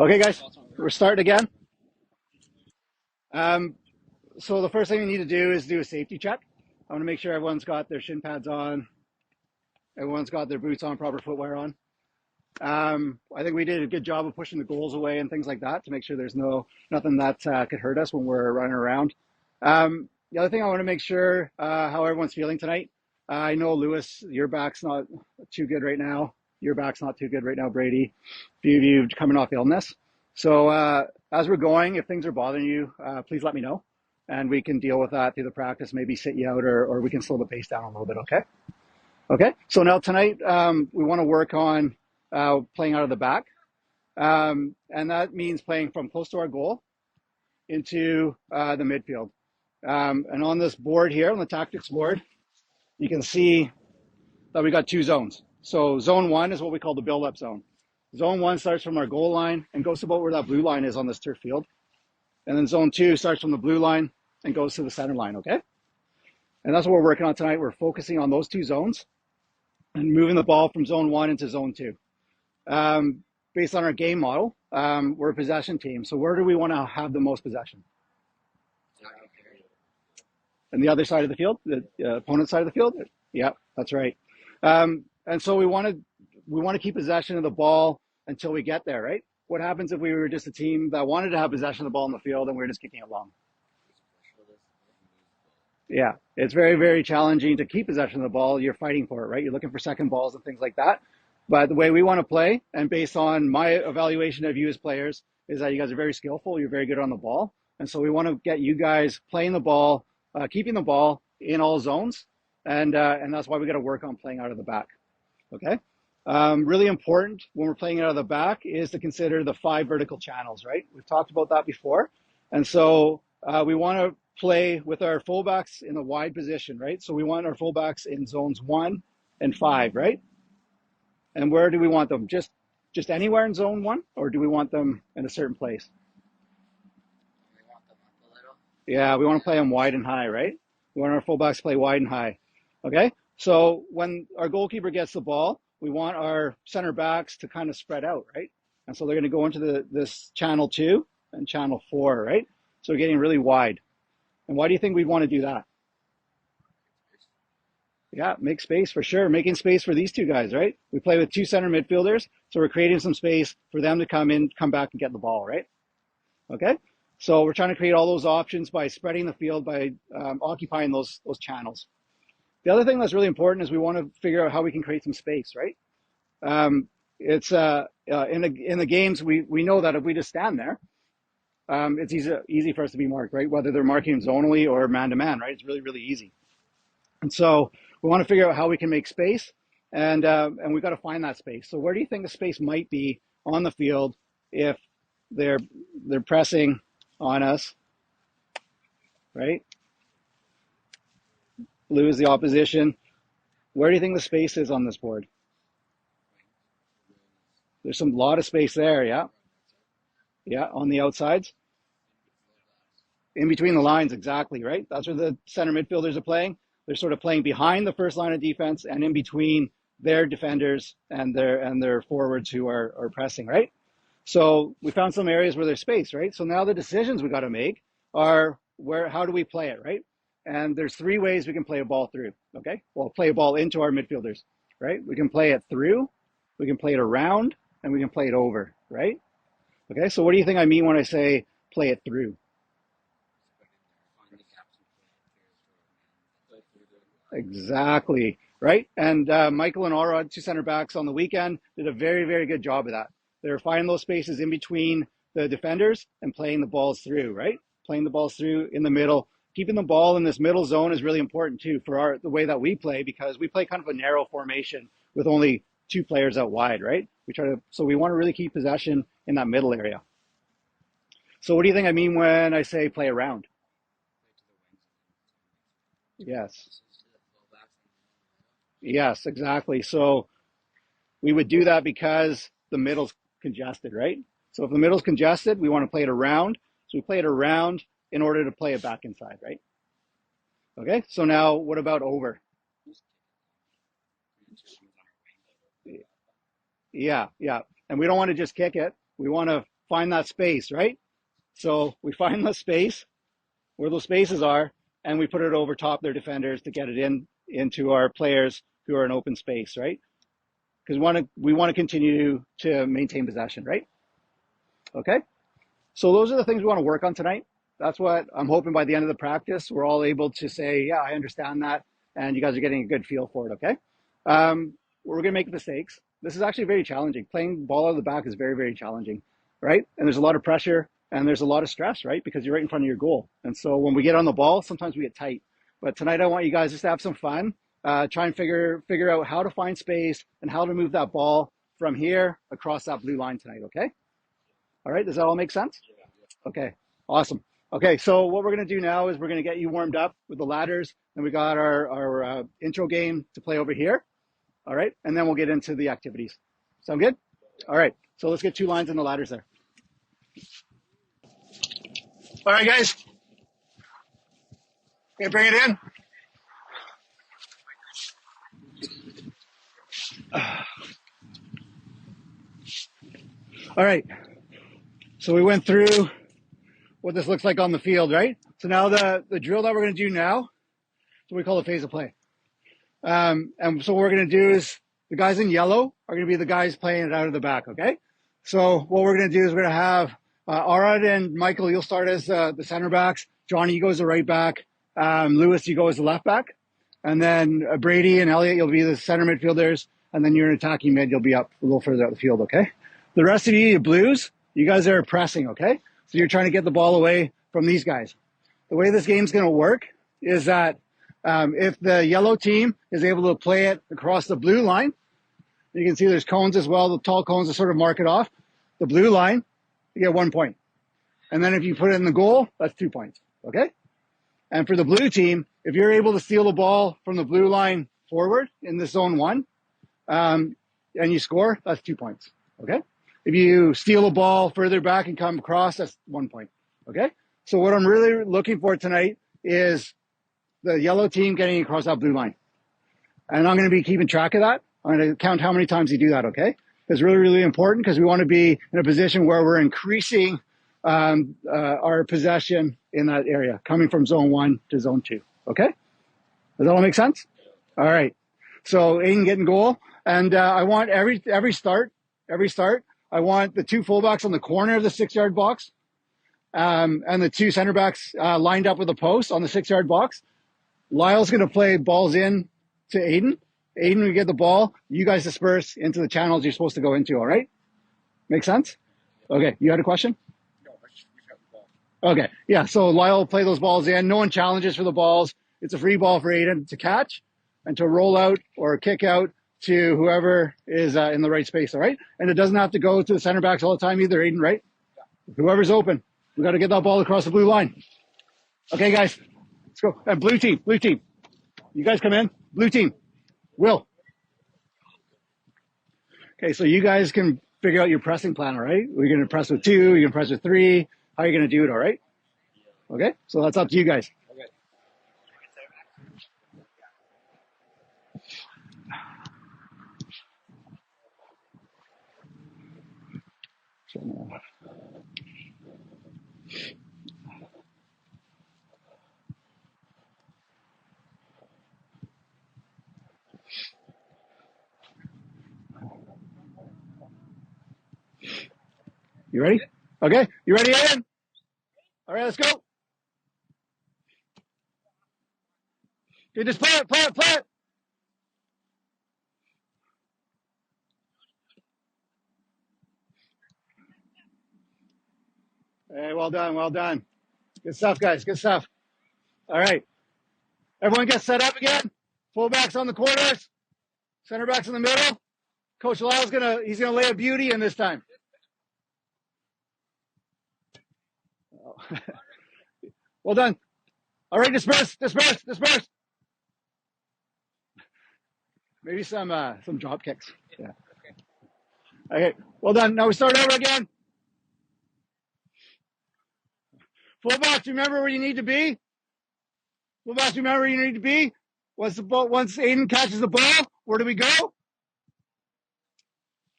Okay, guys, we're starting again. Um, so the first thing we need to do is do a safety check. I want to make sure everyone's got their shin pads on, everyone's got their boots on, proper footwear on. I think we did a good job of pushing the goals away and things like that to make sure there's nothing that could hurt us when we're running around. The other thing I want to make sure how everyone's feeling tonight. I know Lewis, your back's not too good right now. Your back's not too good right now, Brady. A few of you coming off illness. So as we're going, if things are bothering you, please let me know, and we can deal with that through the practice. Maybe sit you out, or we can slow the pace down a little bit. Okay. Okay. So now tonight we want to work on playing out of the back, and that means playing from close to our goal into the midfield. And on this board here, on the tactics board, you can see that we got two zones. So zone one is what we call the build-up zone. Zone one starts from our goal line and goes about where that blue line is on this turf field. And then zone two starts from the blue line and goes to the center line, okay? And that's what we're working on tonight. We're focusing on those two zones and moving the ball from zone one into zone two. Based on our game model, we're a possession team. So where do we want to have the most possession? And the other side of the field, the opponent side of the field? Yeah, that's right. And so we want to keep possession of the ball until we get there, right? What happens if we were just a team that wanted to have possession of the ball in the field and we were just kicking it long? Yeah, it's very, very challenging to keep possession of the ball. You're fighting for it, right? You're looking for second balls and things like that. But the way we want to play, and based on my evaluation of you as players, is that you guys are very skillful. You're very good on the ball. And so we want to get you guys playing the ball, keeping the ball in all zones. And that's why we got to work on playing out of the back. Okay. Really important when we're playing out of the back is to consider the 5 vertical channels, right? We've talked about that before. And so we want to play with our fullbacks in a wide position, right? So we want our fullbacks in zones 1 and 5, right? And where do we want them? Just anywhere in zone 1, or do we want them in a certain place? Yeah, we want to play them wide and high, right? We want our fullbacks to play wide and high. Okay? So when our goalkeeper gets the ball, we want our center backs to kind of spread out, right? And so they're going to go into this channel 2 and channel 4, right? So we're getting really wide. And why do you think we'd want to do that? Yeah, make space for sure. Making space for these two guys, right? We play with 2 center midfielders, so we're creating some space for them to come in, come back and get the ball, right? Okay? So we're trying to create all those options by spreading the field, by occupying those channels. The other thing that's really important is we want to figure out how we can create some space, right? It's in the games we know that if we just stand there, it's easy for us to be marked, right? Whether they're marking zonally or man to man, right? It's really, really easy. And so we want to figure out how we can make space, and we've got to find that space. So where do you think the space might be on the field if they're pressing on us, right? Blue is the opposition. Where do you think the space is on this board? There's a lot of space there, yeah. Yeah, on the outsides. In between the lines, exactly, right? That's where the center midfielders are playing. They're sort of playing behind the first line of defense and in between their defenders and their forwards who are pressing, right? So we found some areas where there's space, right? So now the decisions we got to make are how do we play it, right? And there's 3 ways we can play a ball through, okay? Well, play a ball into our midfielders, right? We can play it through, we can play it around, and we can play it over, right? Okay, so what do you think I mean when I say play it through? Exactly, right? And Michael and Alrod, 2 center backs on the weekend, did a very, very good job of that. They were finding those spaces in between the defenders and playing the balls through, right? Playing the balls through in the middle. Keeping the ball in this middle zone is really important too for the way that we play, because we play kind of a narrow formation with only 2 players out wide, right? So we want to really keep possession in that middle area. So what do you think I mean when I say play around? Yes. Yes, exactly. So we would do that because the middle's congested, right? So if the middle's congested, we want to play it around. So we play it around in order to play it back inside, right? Okay, so now what about over? Yeah, yeah. And we don't want to just kick it. We want to find that space, right? So we find the space where those spaces are, and we put it over top their defenders to get it into our players who are in open space, right? Because we want to continue to maintain possession, right? Okay. So those are the things we want to work on tonight. That's what I'm hoping by the end of the practice, we're all able to say, yeah, I understand that. And you guys are getting a good feel for it. Okay. We're going to make mistakes. This is actually very challenging. Playing ball out of the back is very, very challenging, right? And there's a lot of pressure and there's a lot of stress, right? Because you're right in front of your goal. And so when we get on the ball, sometimes we get tight. But tonight I want you guys just to have some fun. Try and figure out how to find space and how to move that ball from here across that blue line tonight, okay? All right, does that all make sense? Okay, awesome. Okay, so what we're going to do now is we're going to get you warmed up with the ladders, and we got our intro game to play over here. All right, and then we'll get into the activities. Sound good? All right, so let's get 2 lines in the ladders there. All right, guys. Okay, bring it in. All right, so we went through what this looks like on the field, right? So now the drill that we're going to do now is what we call a phase of play. And so what we're going to do is the guys in yellow are going to be the guys playing it out of the back, okay? So what we're going to do is we're going to have Arad and Michael, you'll start as the center backs. Johnny, you go as the right back. Lewis, you go as the left back. And then Brady and Elliot, you'll be the center midfielders. And then you're an attacking mid, you'll be up a little further out the field, okay? The rest of you Blues, you guys are pressing, okay? So you're trying to get the ball away from these guys. The way this game's going to work is that if the yellow team is able to play it across the blue line, you can see there's cones as well, the tall cones to sort of mark it off. The blue line, you get 1 point. And then if you put it in the goal, that's 2 points, okay? And for the blue team, if you're able to steal the ball from the blue line forward in the zone 1, and you score, that's 2 points, okay? If you steal a ball further back and come across, that's 1 point, okay? So what I'm really looking for tonight is the yellow team getting across that blue line. And I'm going to be keeping track of that. I'm going to count how many times you do that, okay? It's really, really important because we want to be in a position where we're increasing our possession in that area, coming from zone 1 to zone 2, okay? Does that all make sense? All right. So Aiden getting goal. And I want every start, I want the 2 fullbacks on the corner of the 6-yard box and the 2 center backs lined up with the post on the 6-yard box. Lyle's going to play balls in to Aiden. Aiden, we get the ball. You guys disperse into the channels you're supposed to go into, all right? Make sense? Okay, you had a question? No, I just have the ball. Okay, yeah, so Lyle will play those balls in. No one challenges for the balls. It's a free ball for Aiden to catch and to roll out or kick out to whoever is in the right space, all right? And it doesn't have to go to the center backs all the time either, Aiden, right? Yeah. Whoever's open. We got to get that ball across the blue line. Okay, guys, let's go. And blue team. You guys come in. Blue team. Will. Okay, so you guys can figure out your pressing plan, all right? We're going to press with 2, you're going to press with 3. How are you going to do it, all right? Okay, so that's up to you guys. Okay. You ready? Okay, you ready, Ian? All right, let's go. Okay, just play it. Hey, well done. Good stuff, guys, good stuff. All right. Everyone gets set up again. Fullbacks on the corners. Center backs in the middle. Coach Lyle's he's gonna lay a beauty in this time. Oh. Well done. All right, disperse. Maybe some drop kicks. Yeah. Okay, well done. Now we start over again. Fullbacks, remember where you need to be. Once Aiden catches the ball, where do we go?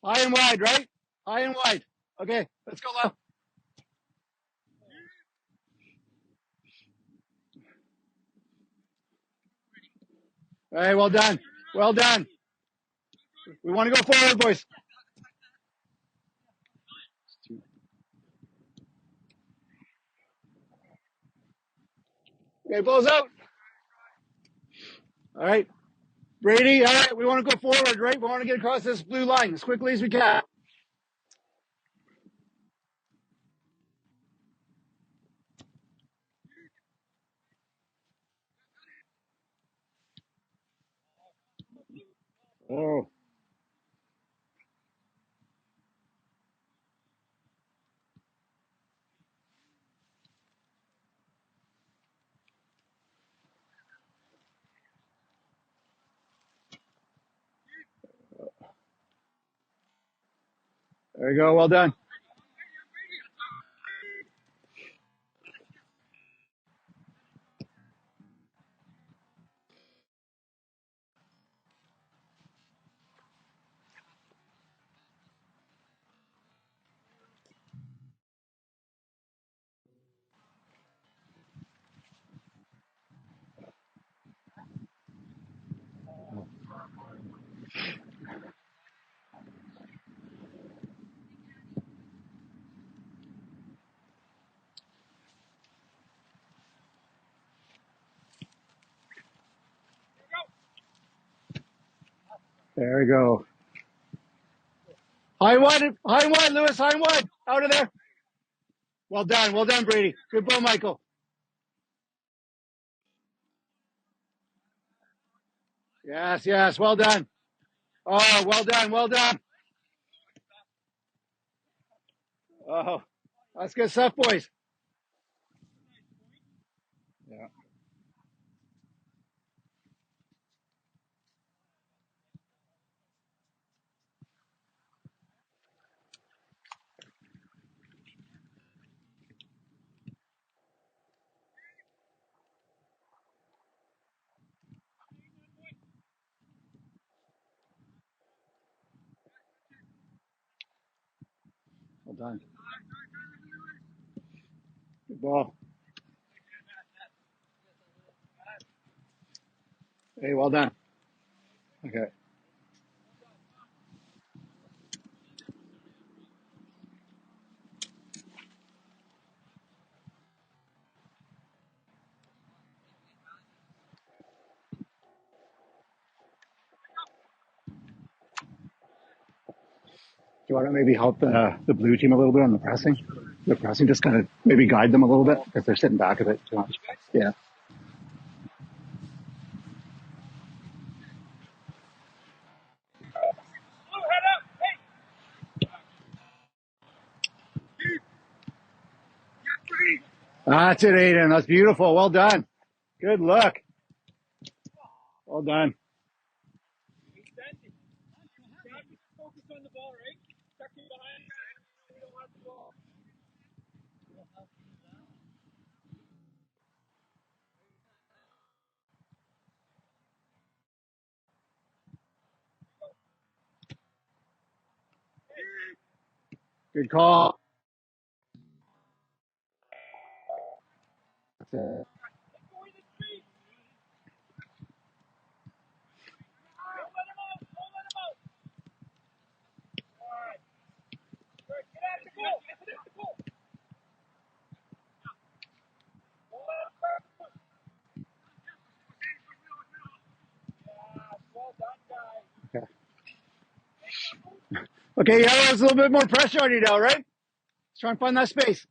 High and wide, right? High and wide. Okay, let's go, Lyle. All right, well done. Well done. We want to go forward, boys. Okay, balls out. All right, Brady. All right, we want to go forward, right? We want to get across this blue line as quickly as we can. Oh, there you go. Well done. There we go. High one, Lewis, high one. Out of there. Well done, Brady. Good ball, Michael. Yes, yes, well done. Oh, well done. Oh, that's good stuff, boys. Yeah, well done. Good ball. Hey, well done. Okay. Do you want to maybe help the blue team a little bit on the pressing? The pressing just kind of maybe guide them a little bit because they're sitting back a bit too much. Yeah. That's it, Aiden. That's beautiful. Well done. Good look. Well done. Good call. Okay. Okay, yeah, there's a little bit more pressure on you now, right? Let's try and find that space.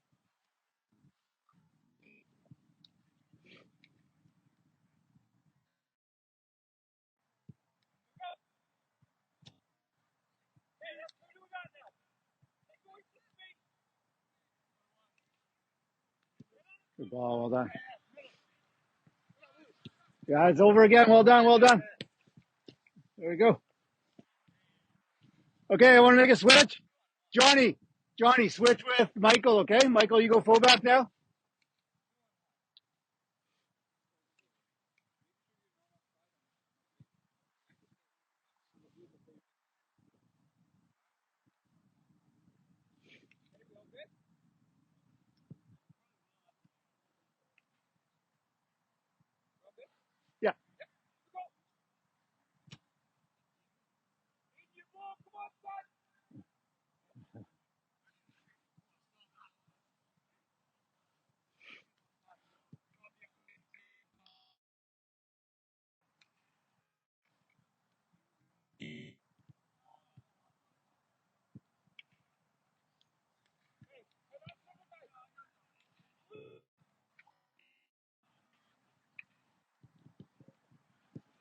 Good ball. Well done. Yeah, it's over again. Well done. Well done. There we go. Okay, I want to make a switch. Johnny, switch with Michael, okay? Michael, you go fullback now.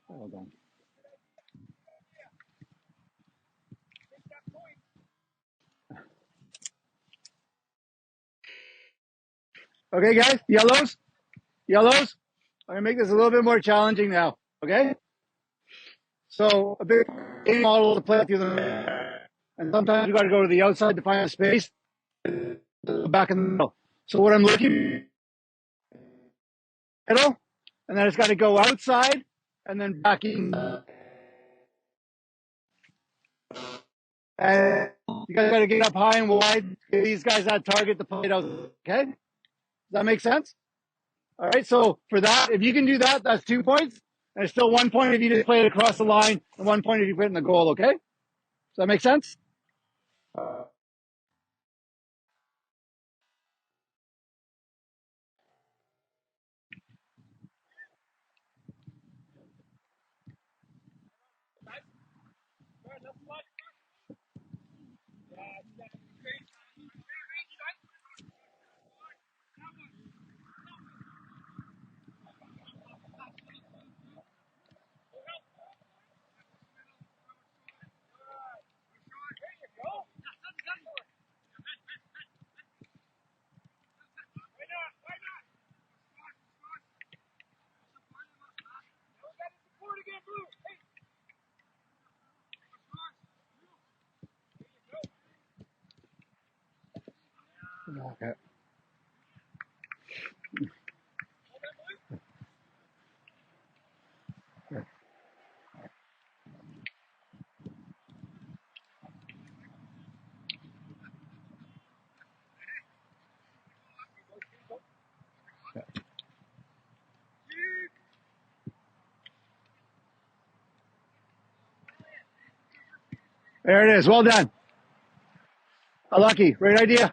Hold on. Okay, guys, yellows, yellows. I'm gonna make this a little bit more challenging now. Okay, so a big model to play through the, and sometimes you got to go to the outside to find a space. Back in the middle. So what I'm looking middle, and then it's got to go outside and then back in. And you guys got to get up high and wide. Give these guys that target to play it out. Okay, does that make sense? All right. So for that, if you can do that, that's 2 points, and it's still 1 point if you just play it across the line, and 1 point if you put it in the goal. Okay, does that make sense? Okay. There it is. Well done. Lucky. Great idea.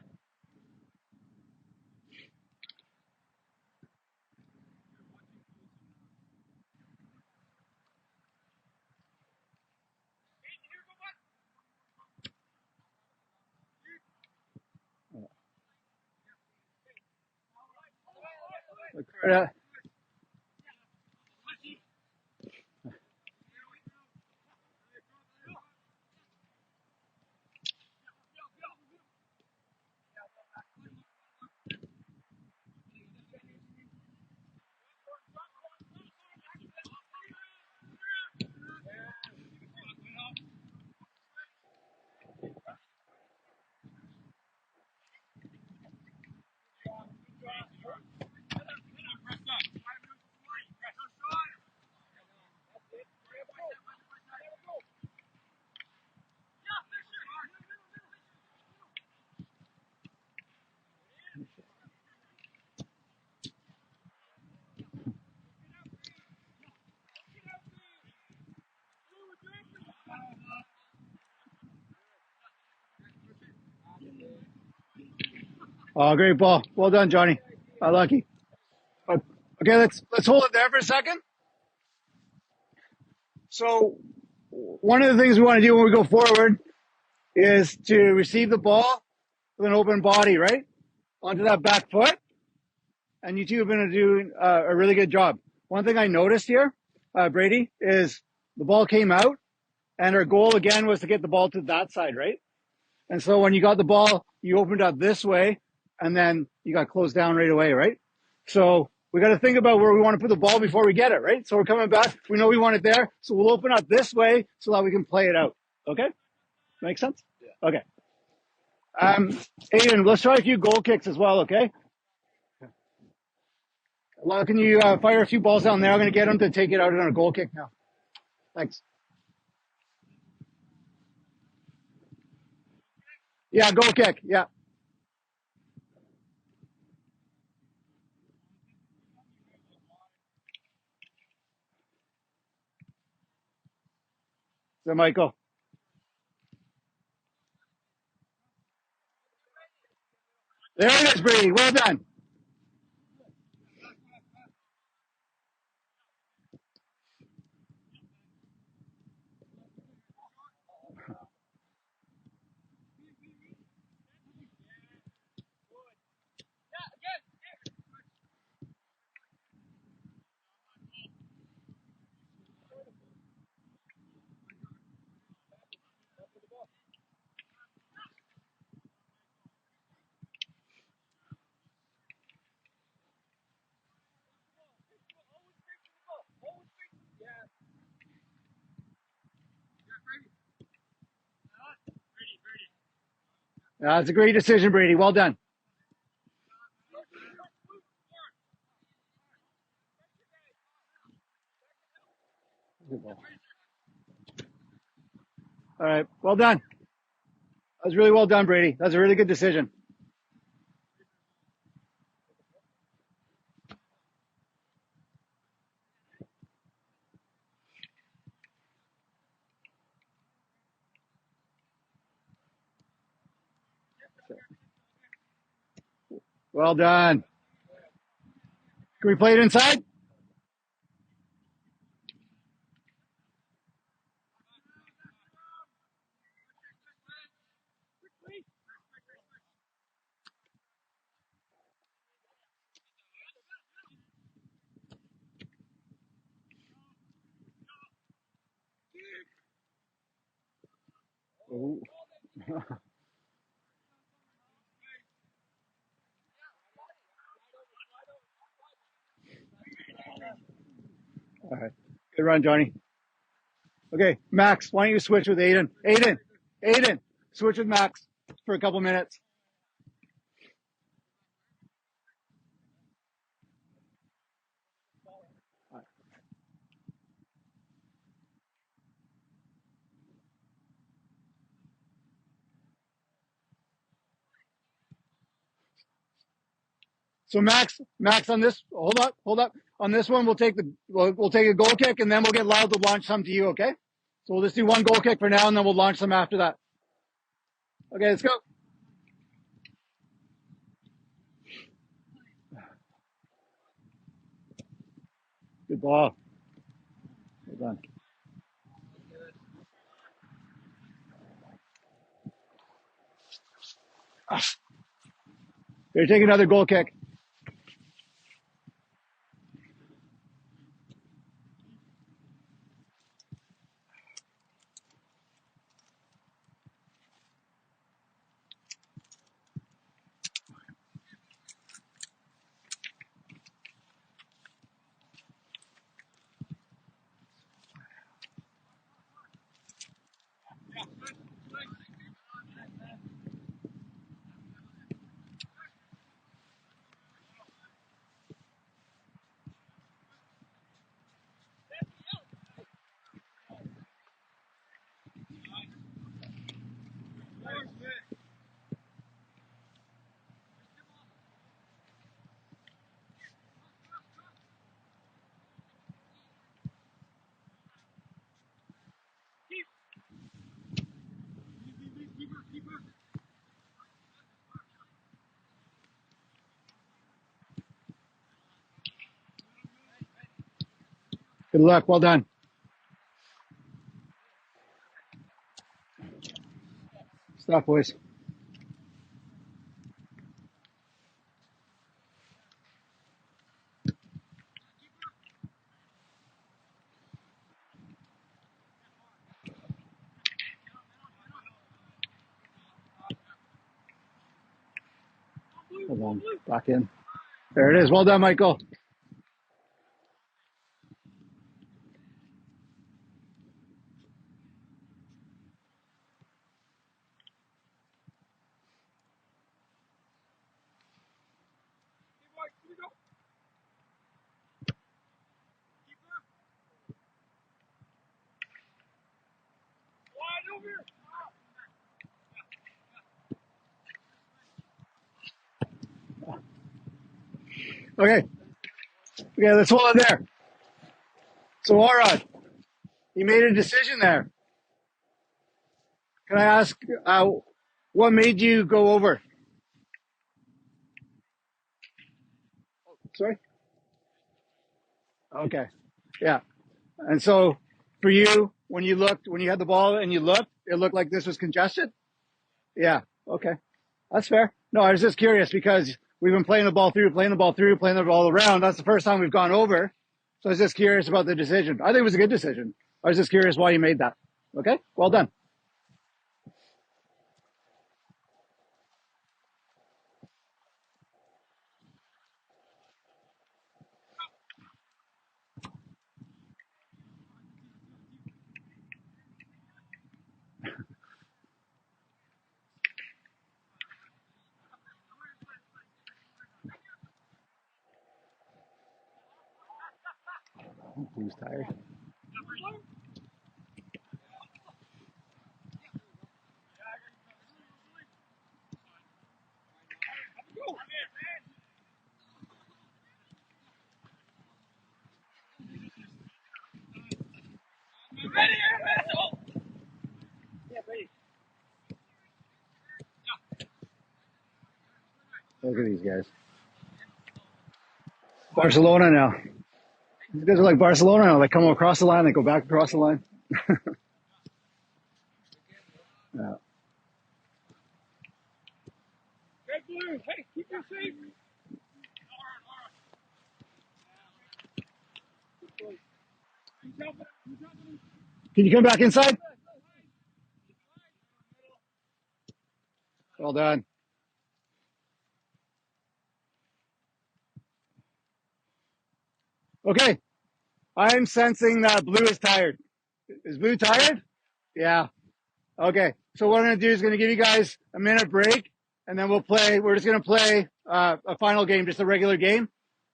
Oh, great ball. Well done, Johnny. Lucky. Okay, let's hold it there for a second. So one of the things we want to do when we go forward is to receive the ball with an open body, right? Onto that back foot. And you two have been doing a really good job. One thing I noticed here, Brady, is the ball came out and our goal again was to get the ball to that side, right? And so when you got the ball, you opened up this way and then you got closed down right away, right? So we got to think about where we want to put the ball before we get it, right? So we're coming back. We know we want it there. So we'll open up this way so that we can play it out. Okay? Make sense? Yeah. Okay. Aiden, let's try a few goal kicks as well, okay? Well, can you fire a few balls down there? I'm going to get them to take it out on a goal kick now. Thanks. Yeah, goal kick. Yeah. So, Michael. There it is, Brady. Well done. That's a great decision, Brady. Well done. All right. Well done. That was really well done, Brady. That's a really good decision. Well done. Can we play it inside? Ooh. All right. Good run, Johnny. Okay, Max, why don't you switch with Aiden? Aiden, switch with Max for a couple minutes. So Max, on this, hold up. On this one, we'll take a goal kick, and then we'll get Loud to launch some to you. Okay? So we'll just do one goal kick for now, and then we'll launch them after that. Okay, let's go. Good ball. Well done. Here, take another goal kick. Good luck. Well done. Stop, boys. Hold on. Back in. There it is. Well done, Michael. Okay. Okay, let's hold it there. So, Arad, you made a decision there. Can I ask what made you go over? Sorry? Okay. Yeah. And so for you, when you had the ball and you looked, it looked like this was congested? Yeah. Okay. That's fair. No, I was just curious because we've been playing the ball through, playing the ball around. That's the first time we've gone over. So I was just curious about the decision. I think it was a good decision. I was just curious why you made that. Okay. Well done. Who's tired? Look at these guys. Barcelona now. These guys are like Barcelona now. They come across the line, they go back across the line. Yeah. Hey, keep your safe. Can you come back inside? Well done. Okay. I'm sensing that Blue is tired. Is Blue tired? Yeah. Okay. So what I'm going to do is going to give you guys a minute break, and then we'll play. We're just going to play a final game, just a regular game.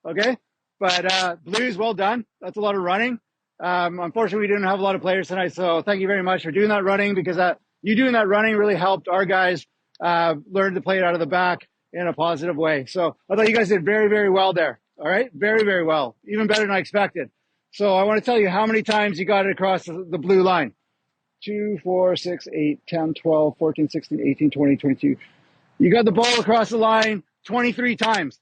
Okay. But Blues, well done. That's a lot of running. Unfortunately, we didn't have a lot of players tonight, so thank you very much for doing that running, because you doing that running really helped our guys learn to play it out of the back in a positive way. So I thought you guys did very, very well there. All right. Very, very well. Even better than I expected. So I want to tell you how many times you got it across the blue line. 2, 4, 6, 8, 10, 12, 14, 16, 18, 20, 22. You got the ball across the line 23 times.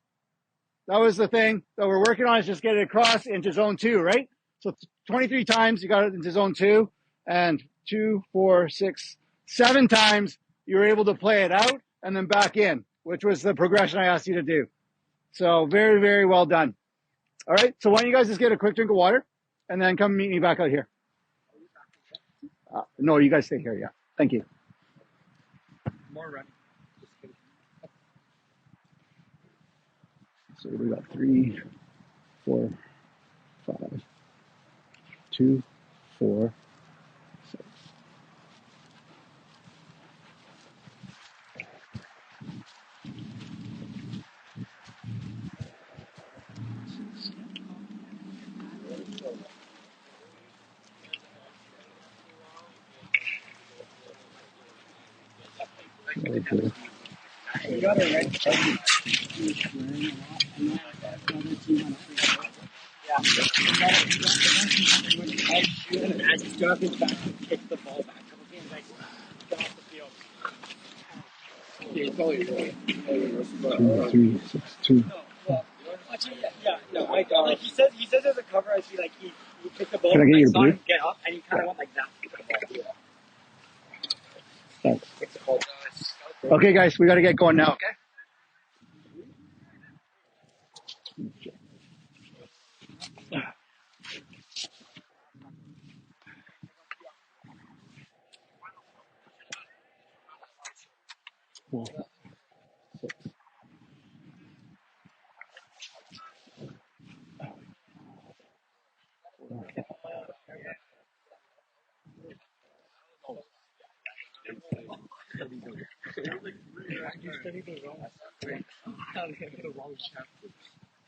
That was the thing that we're working on, is just get it across into zone 2, right? So 23 times you got it into zone 2, and 2, 4, 6, 7 times you were able to play it out and then back in, which was the progression I asked you to do. So very, very well done. All right. So why don't you guys just get a quick drink of water and then come meet me back out here? No, you guys stay here. Yeah. Thank you. More running. So we got 3, 4, 5, 2, 4, 6. Okay. You got it right. Yeah. As he's dropping back to kick the ball back. Get off the field. Yeah, probably 2, 3, 6, 2. Actually, yeah, no, like he says as a cover, I see like he kicked the ball. Can I get you to blue? Get up, and he kind of went like that. Thanks. Okay, guys, we got to get going now. Okay. Cool.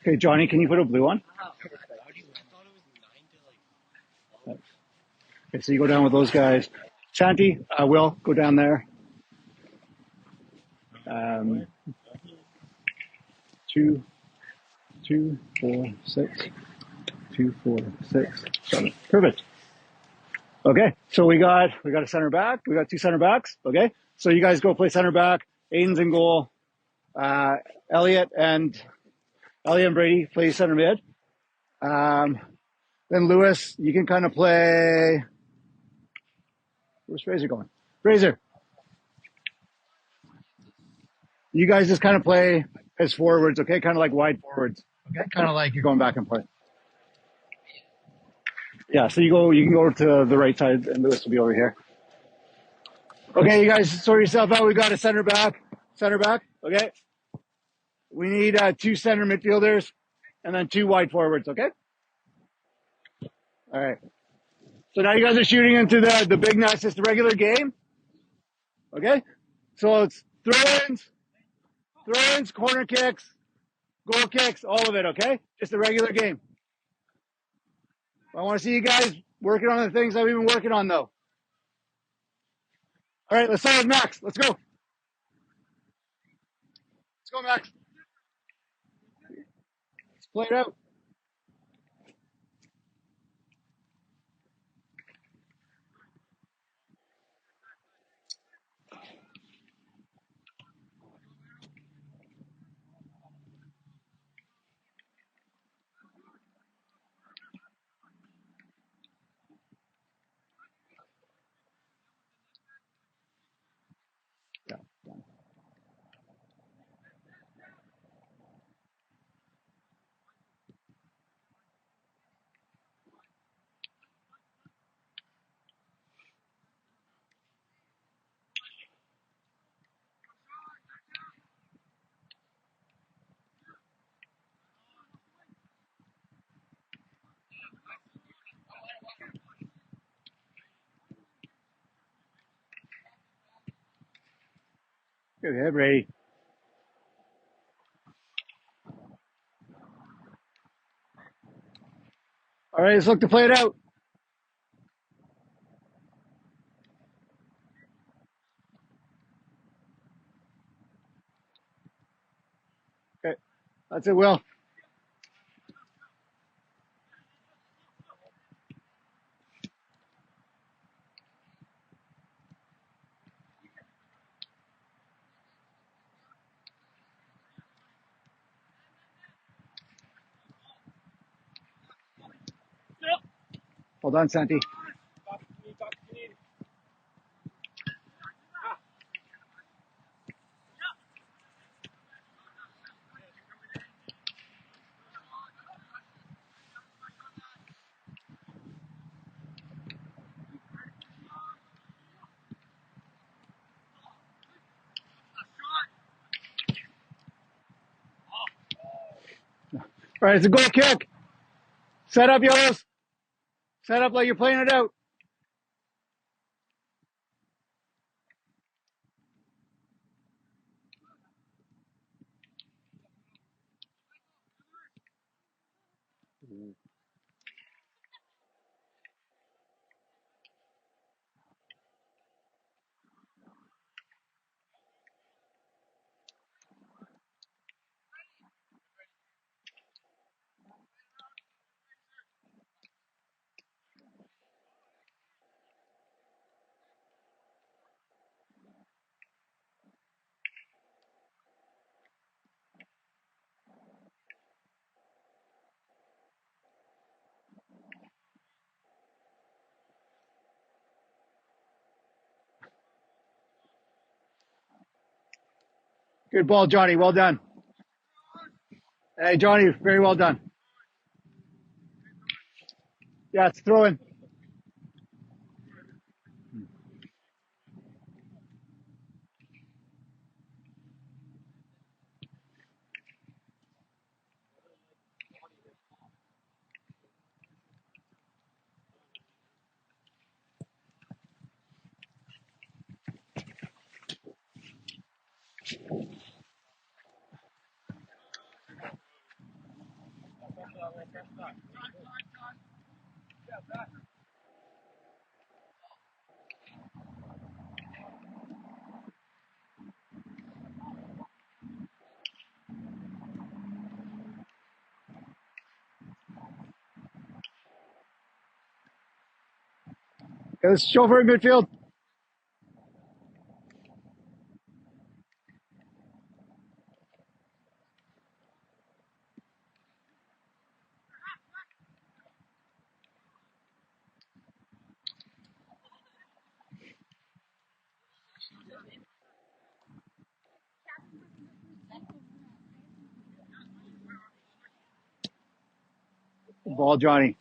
Okay, Johnny, can you put a blue on? Okay, so you go down with those guys. Shanti, Will, go down there. 2, 2, 4, 6, 2, 4, 6, 7. Perfect. Okay, so we got a center back. We got 2 center backs. Okay, so you guys go play center back. Aiden's in goal. Elliot and Brady play center mid. Then Lewis, you can kind of play. Where's Fraser going? Fraser, you guys just kind of play as forwards, okay? Kind of like wide forwards, okay? Kind of like you're going back and play. Yeah, so you can go to the right side, and Lewis will be over here. Okay, you guys sort yourself out. We got a center back. Okay. We need 2 center midfielders, and then 2 wide forwards. Okay. All right. So now you guys are shooting into the big nets, just a regular game. Okay. So it's throw-ins, corner kicks, goal kicks, all of it. Okay. Just a regular game. I want to see you guys working on the things that we've been working on, though. All right, let's start with Max. Let's go. Let's go, Max. Let's play it out. Good head, Brady. All right, let's look to play it out. Okay, that's it, Will. Hold on, Santi. All right, it's a goal kick. Set up, Yellows. Set up like you're playing it out. Good ball, Johnny. Well done. Hey, Johnny, very well done. Yeah, it's throwing. Okay, let's show for midfield. Good ball, Johnny.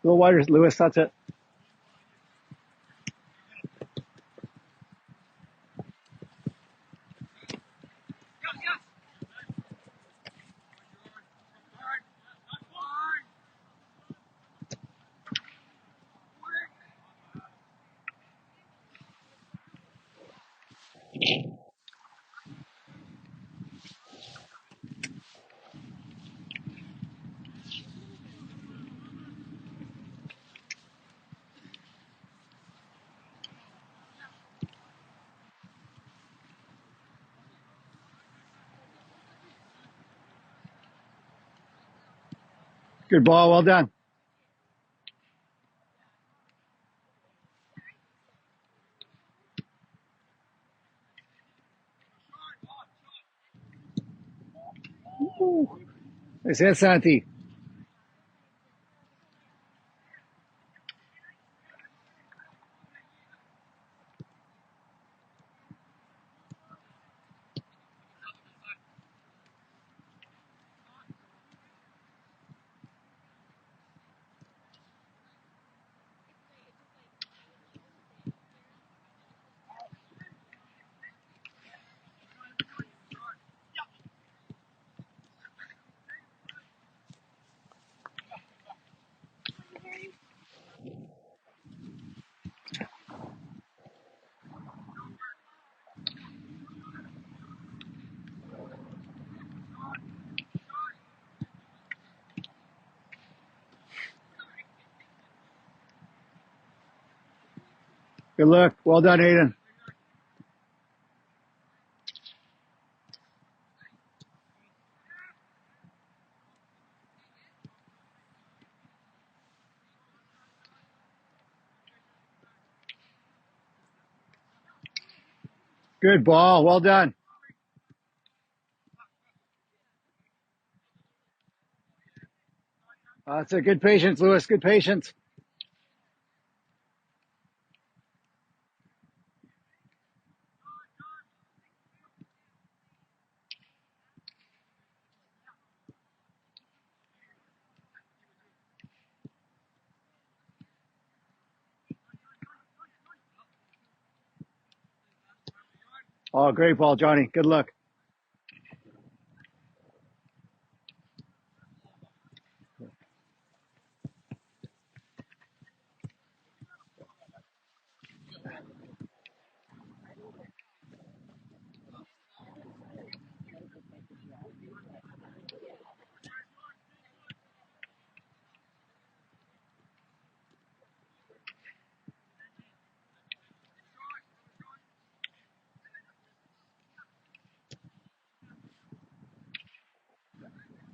little wider, Lewis. That's it. Good ball. Well done. Nice hit, Santi. Good look. Well done, Aiden. Good ball. Well done. That's a good patience, Lewis. Good patience. Oh, great ball, Johnny. Good luck.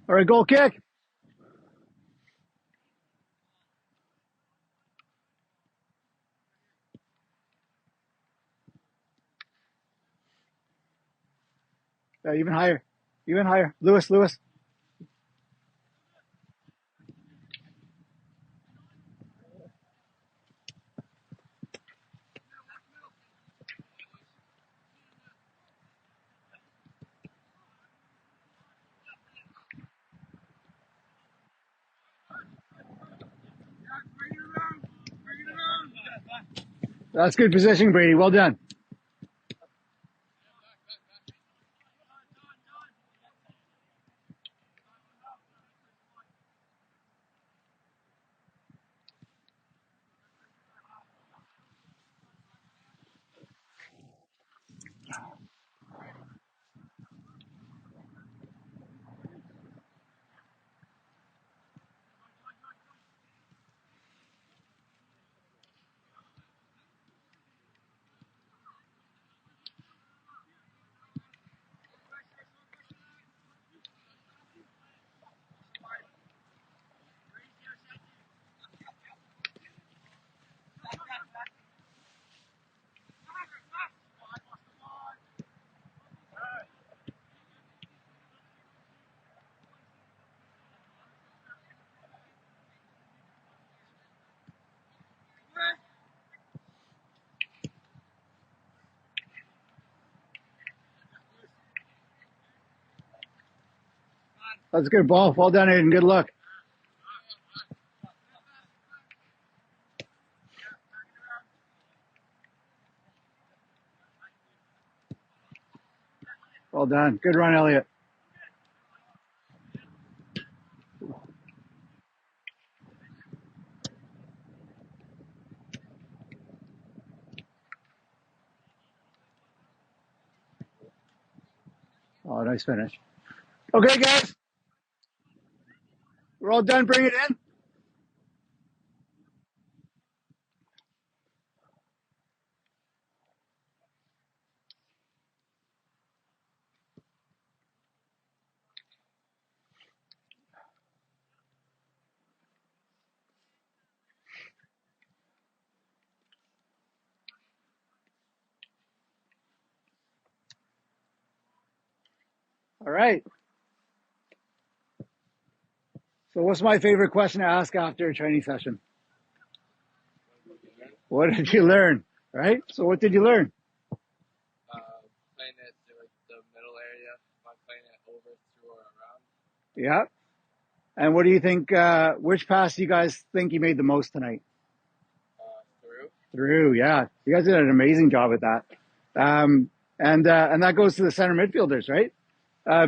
All right, goal kick. Even higher. Even higher. Lewis, Lewis. That's good positioning, Brady. Well done. That's a good ball. Well done, Aiden. Good luck. Well done. Good run, Elliot. Oh, nice finish. Okay, guys, we're all done. Bring it in. All right. So what's my favorite question to ask after a training session? What did you learn? Right? So what did you learn? Playing it through the middle area, not playing it over, through, or around. Yeah. And what do you think, which pass do you guys think you made the most tonight? Through. Through, yeah. You guys did an amazing job at that. And that goes to the center midfielders, right?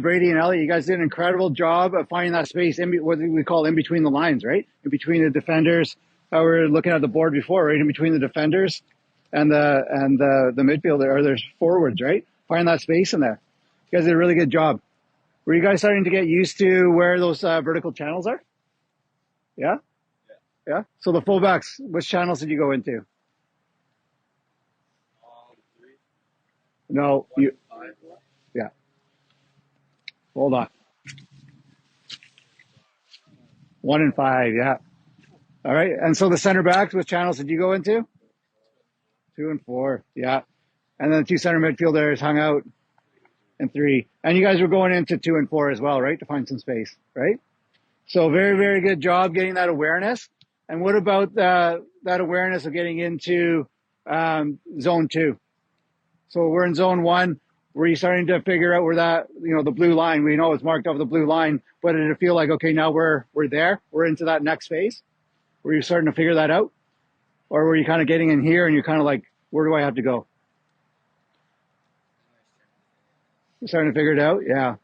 Brady and Elliot, you guys did an incredible job of finding that space in what we call in between the lines, right? In between the defenders. We were looking at the board before, right? In between the defenders and the midfielder, or there's forwards, right? Find that space in there. You guys did a really good job. Were you guys starting to get used to where those vertical channels are? Yeah? Yeah. So the fullbacks, which channels did you go into? Three. No, One, you. five. Yeah. Hold on. 1 and 5. Yeah. All right. And so the center backs, which channels did you go into? 2 and 4. Yeah. And then the two center midfielders hung out in 3. And you guys were going into 2 and 4 as well, right? To find some space, right? So very, very good job getting that awareness. And what about that awareness of getting into zone 2? So we're in zone 1. Were you starting to figure out where that, the blue line, we know it's marked off the blue line, but did it feel like, okay, now we're there, we're into that next phase? Were you starting to figure that out? Or were you kind of getting in here and you're kind of like, where do I have to go? You're starting to figure it out? Yeah.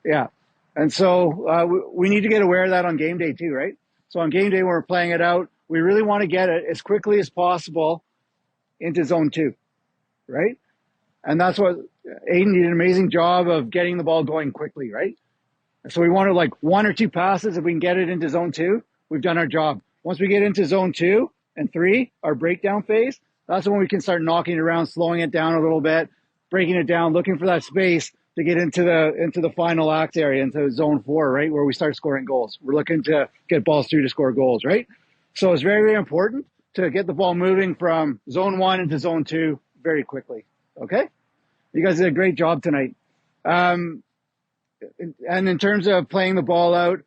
Yeah. And so we need to get aware of that on game day too, right? So on game day, when we're playing it out, we really want to get it as quickly as possible into zone 2, right? And that's what Aiden did an amazing job of getting the ball going quickly, right? So we wanted like 1 or 2 passes. If we can get it into zone 2, we've done our job. Once we get into zone 2 and 3, our breakdown phase, that's when we can start knocking it around, slowing it down a little bit, breaking it down, looking for that space to get into the final act area, into zone 4, right? Where we start scoring goals. We're looking to get balls through to score goals, right? So it's very, very important to get the ball moving from zone 1 into zone 2 very quickly. Okay? You guys did a great job tonight. And in terms of playing the ball out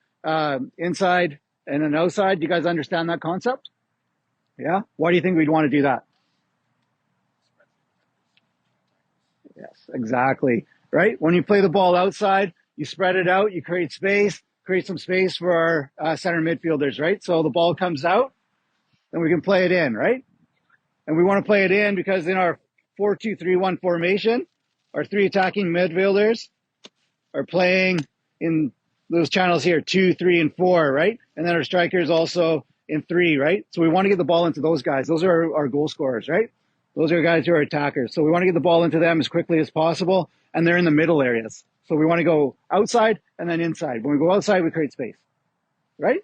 inside and then outside, do you guys understand that concept? Yeah? Why do you think we'd want to do that? Yes, exactly. Right? When you play the ball outside, you spread it out, you create space, create some space for our center midfielders, right? So the ball comes out, then we can play it in, right? And we want to play it in because in our 4-2-3-1 formation, our 3 attacking midfielders are playing in those channels here, 2, 3, and 4, right? And then our strikers also in 3, right? So we want to get the ball into those guys. Those are our goal scorers, right? Those are guys who are attackers. So we want to get the ball into them as quickly as possible, and they're in the middle areas. So we want to go outside and then inside. When we go outside, we create space, right?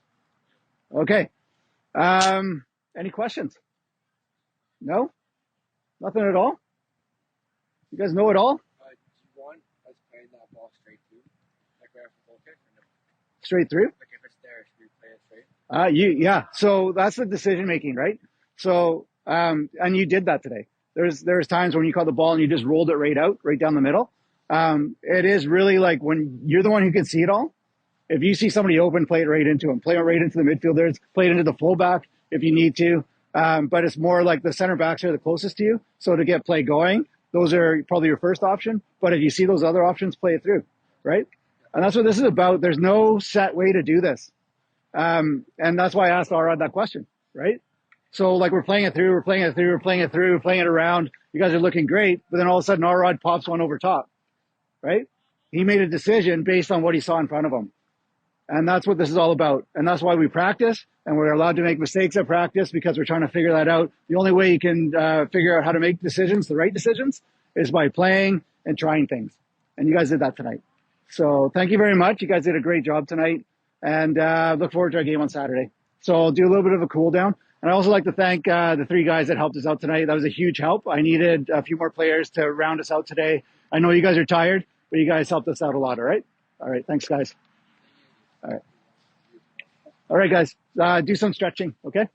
Okay. Any questions? No? Nothing at all? You guys know it all? Do you want us playing that ball straight through? Like we have a goal kick? Or no? Straight through? Like if it's there, should we play it straight? Yeah. So that's the decision making, right? So, and you did that today. There's times when you caught the ball and you just rolled it right out, right down the middle. It is really like when you're the one who can see it all. If you see somebody open, play it right into them, play it right into the midfielders, play it into the fullback if you need to. But it's more like the center backs are the closest to you. So to get play going, those are probably your first option. But if you see those other options, play it through, right? And that's what this is about. There's no set way to do this. And that's why I asked Arad that question, right? So like we're playing it through, we're playing it around. You guys are looking great, but then all of a sudden Arad pops one over top, right? He made a decision based on what he saw in front of him. And that's what this is all about. And that's why we practice, and we're allowed to make mistakes at practice because we're trying to figure that out. The only way you can figure out how to make decisions, the right decisions, is by playing and trying things. And you guys did that tonight. So thank you very much. You guys did a great job tonight, and look forward to our game on Saturday. So I'll do a little bit of a cool down. And I also like to thank the three guys that helped us out tonight. That was a huge help. I needed a few more players to round us out today. I know you guys are tired, but you guys helped us out a lot, all right? All right, thanks, guys. All right. All right, guys, do some stretching, okay?